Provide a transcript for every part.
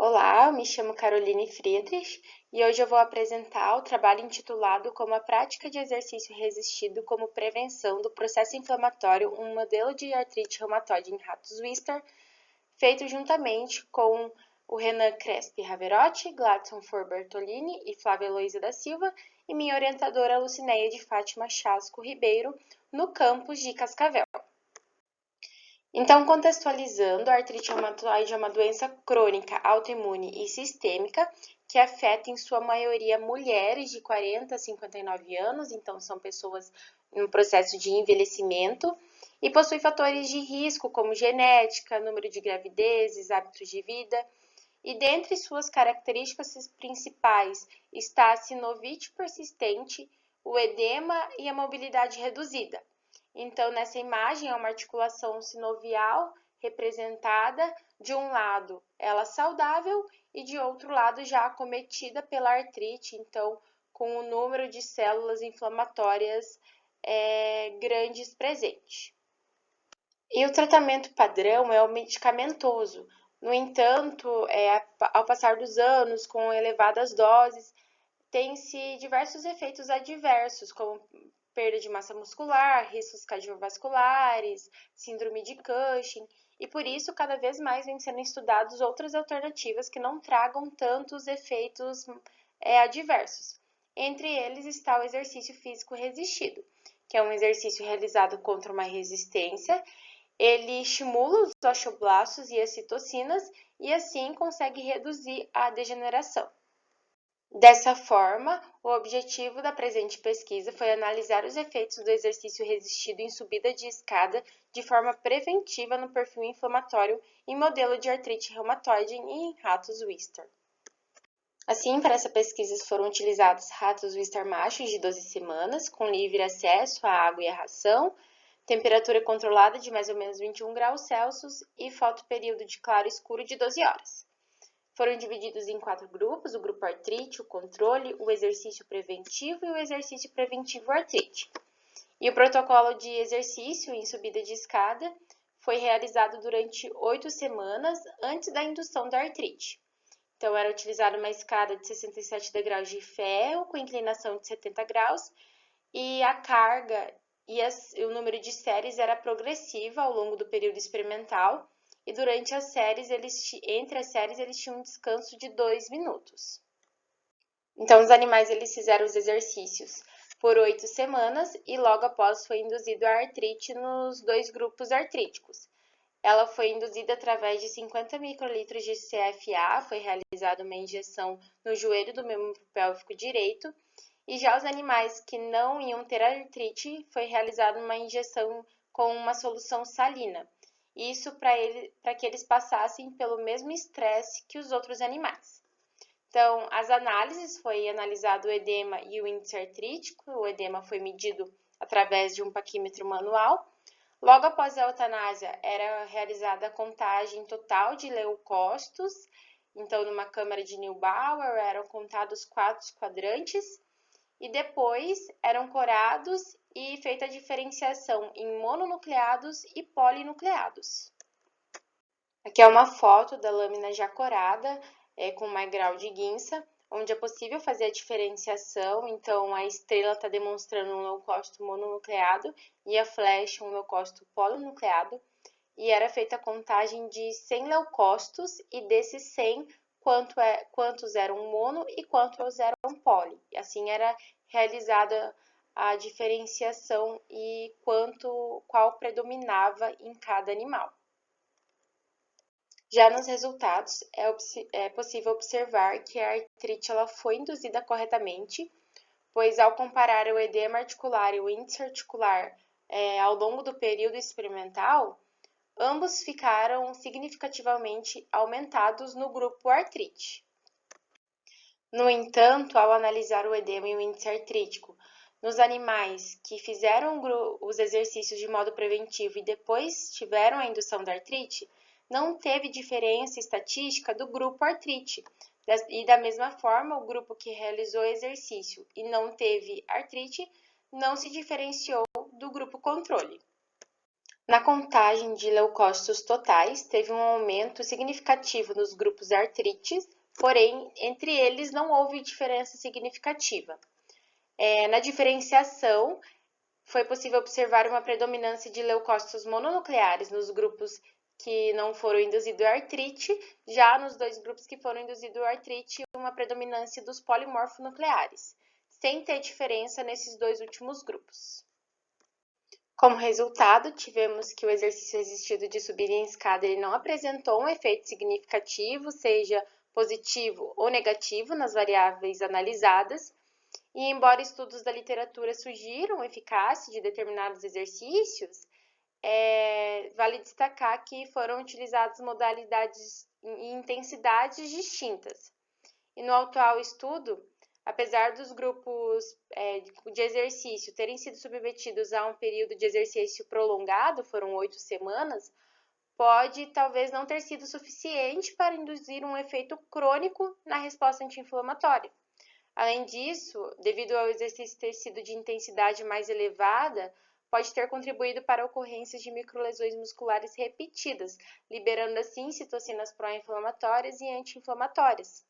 Olá, eu me chamo Caroline Friedrich e hoje eu vou apresentar o trabalho intitulado Como a prática de exercício resistido como prevenção do processo inflamatório, um modelo de artrite reumatoide em ratos Wistar, feito juntamente com o Renan Crespi Raverotti, Gladson For Bertolini e Flávia Heloísa da Silva e minha orientadora Lucinéia de Fátima Chasco Ribeiro, no campus de Cascavel. Então, contextualizando, a artrite reumatoide é uma doença crônica, autoimune e sistêmica que afeta, em sua maioria, mulheres de 40 a 59 anos, então são pessoas em um processo de envelhecimento, e possui fatores de risco como genética, número de gravidezes, hábitos de vida, e dentre suas características principais está a sinovite persistente, o edema e a mobilidade reduzida. Então, nessa imagem é uma articulação sinovial representada, de um lado ela saudável e de outro lado já acometida pela artrite, então com o número de células inflamatórias grandes presente. E o tratamento padrão é o medicamentoso. No entanto, ao passar dos anos, com elevadas doses, tem-se diversos efeitos adversos, como perda de massa muscular, riscos cardiovasculares, síndrome de Cushing, e por isso cada vez mais vem sendo estudados outras alternativas que não tragam tantos efeitos adversos. Entre eles está o exercício físico resistido, que é um exercício realizado contra uma resistência. Ele estimula os osteoblastos e as citocinas e assim consegue reduzir a degeneração. Dessa forma, o objetivo da presente pesquisa foi analisar os efeitos do exercício resistido em subida de escada de forma preventiva no perfil inflamatório em modelo de artrite reumatoide e em ratos Wistar. Assim, para essa pesquisa foram utilizados ratos Wistar machos de 12 semanas, com livre acesso à água e à ração, temperatura controlada de mais ou menos 21 graus Celsius e fotoperíodo de claro escuro de 12 horas. Foram divididos em 4 grupos: o grupo artrite, o controle, o exercício preventivo e o exercício preventivo artrite. E o protocolo de exercício em subida de escada foi realizado durante 8 semanas antes da indução da artrite. Então, era utilizada uma escada de 67 degraus de ferro com inclinação de 70 graus e a carga e o número de séries era progressiva ao longo do período experimental, e durante as séries, entre as séries, eles tinham um descanso de 2 minutos. Então, os animais fizeram os exercícios por 8 semanas e logo após foi induzido a artrite nos 2 grupos artríticos. Ela foi induzida através de 50 microlitros de CFA, foi realizada uma injeção no joelho do membro pélvico direito, e já os animais que não iam ter artrite, foi realizada uma injeção com uma solução salina. Isso para que eles passassem pelo mesmo estresse que os outros animais. Então, as análises, foi analisado o edema e o índice artrítico. O edema foi medido através de um paquímetro manual. Logo após a eutanásia, era realizada a contagem total de leucócitos. Então, numa câmara de Neubauer, eram contados 4 quadrantes. E depois eram corados e feita a diferenciação em mononucleados e polinucleados. Aqui é uma foto da lâmina já corada, com mais grau de guinça, onde é possível fazer a diferenciação. Então, a estrela está demonstrando um leucócito mononucleado e a flecha um leucócito polinucleado. E era feita a contagem de 100 leucócitos e desses 100, quantos eram mono e quantos eram poli. E assim era realizada a diferenciação e qual predominava em cada animal. Já nos resultados, é possível observar que a artrite foi induzida corretamente, pois ao comparar o edema articular e o índice articular ao longo do período experimental, ambos ficaram significativamente aumentados no grupo artrite. No entanto, ao analisar o edema e o índice artrítico nos animais que fizeram os exercícios de modo preventivo e depois tiveram a indução da artrite, não teve diferença estatística do grupo artrite. E da mesma forma, o grupo que realizou exercício e não teve artrite não se diferenciou do grupo controle. Na contagem de leucócitos totais, teve um aumento significativo nos grupos de artrites, porém, entre eles não houve diferença significativa. Na diferenciação, foi possível observar uma predominância de leucócitos mononucleares nos grupos que não foram induzidos a artrite, já nos dois grupos que foram induzidos a artrite, uma predominância dos polimorfonucleares, sem ter diferença nesses dois últimos grupos. Como resultado, tivemos que o exercício resistido de subir em escada ele não apresentou um efeito significativo, seja positivo ou negativo, nas variáveis analisadas, e embora estudos da literatura sugiram eficácia de determinados exercícios, vale destacar que foram utilizadas modalidades e intensidades distintas. E no atual estudo, apesar dos grupos de exercício terem sido submetidos a um período de exercício prolongado, foram 8 semanas, pode talvez não ter sido suficiente para induzir um efeito crônico na resposta anti-inflamatória. Além disso, devido ao exercício ter sido de intensidade mais elevada, pode ter contribuído para ocorrências de microlesões musculares repetidas, liberando assim citocinas pró-inflamatórias e anti-inflamatórias.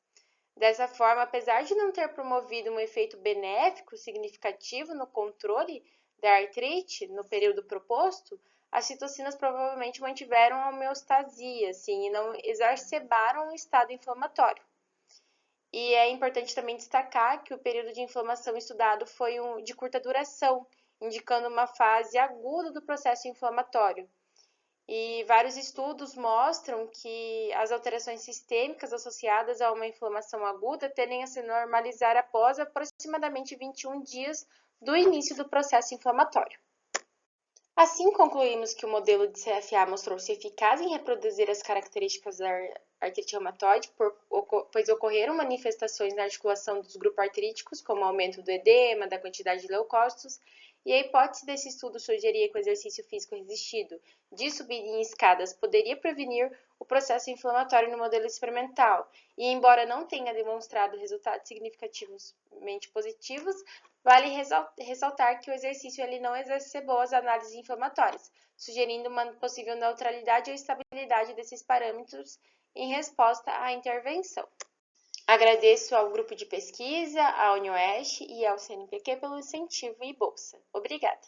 Dessa forma, apesar de não ter promovido um efeito benéfico significativo no controle da artrite no período proposto, as citocinas provavelmente mantiveram a homeostasia, e não exacerbaram o estado inflamatório. E é importante também destacar que o período de inflamação estudado foi de curta duração, indicando uma fase aguda do processo inflamatório. E vários estudos mostram que as alterações sistêmicas associadas a uma inflamação aguda tendem a se normalizar após aproximadamente 21 dias do início do processo inflamatório. Assim, concluímos que o modelo de CFA mostrou-se eficaz em reproduzir as características da artrite reumatoide, pois ocorreram manifestações na articulação dos grupos artríticos, como aumento do edema, da quantidade de leucócitos, e a hipótese desse estudo sugeria que o exercício físico resistido de subir em escadas poderia prevenir o processo inflamatório no modelo experimental, e embora não tenha demonstrado resultados significativamente positivos, vale ressaltar que o exercício ele não exacerbou as análises inflamatórias, sugerindo uma possível neutralidade ou estabilidade desses parâmetros em resposta à intervenção. Agradeço ao grupo de pesquisa, à UniOeste e ao CNPq pelo incentivo e bolsa. Obrigada!